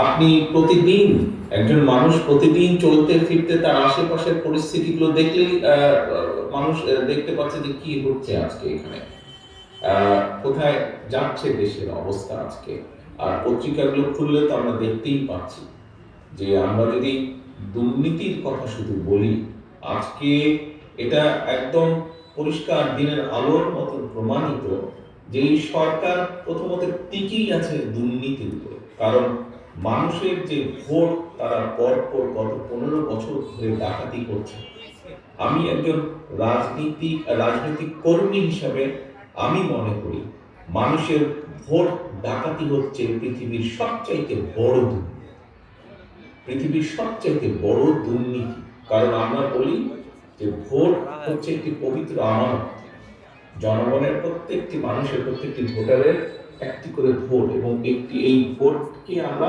আপনি প্রতিদিন একজন মানুষ প্রতিদিন চলতে ফিরতে তার আশেপাশের পরিস্থিতিগুলো দেখলেই মানুষ দেখতে পাচ্ছে যে কি হচ্ছে আজকে এখানে। কোথায় যাচ্ছে দেশের অবস্থা আজকে। আর পত্রিকাগুলো খুললে তো আমরা দেখতেই পাচ্ছি যে আমরা যদি দুর্নীতির কথা শুধু বলি, আজকে এটা একদম পরিষ্কার দিনের আলোর মতন প্রমাণিত যে এই সরকার প্রথমত টিকেই আছে দুর্নীতির উপরে। কারণ মানুষের যে ভোট তারা পরপর গত 15 বছর ধরে ডাকাতি করছে। আমি একজন রাজনৈতিক কর্মী হিসাবে আমি মনে করি মানুষের ভোট ডাকাতি হচ্ছে পৃথিবীর সবচাইতে বড় দুর্নীতি। কারণ আমরা বলি যে ভোট হচ্ছে একটি পবিত্র আমানত। জনগণের প্রত্যেকটি মানুষের প্রত্যেকটি ভোটারের একটি করে ভোট, এবং এই ভোটকে আমরা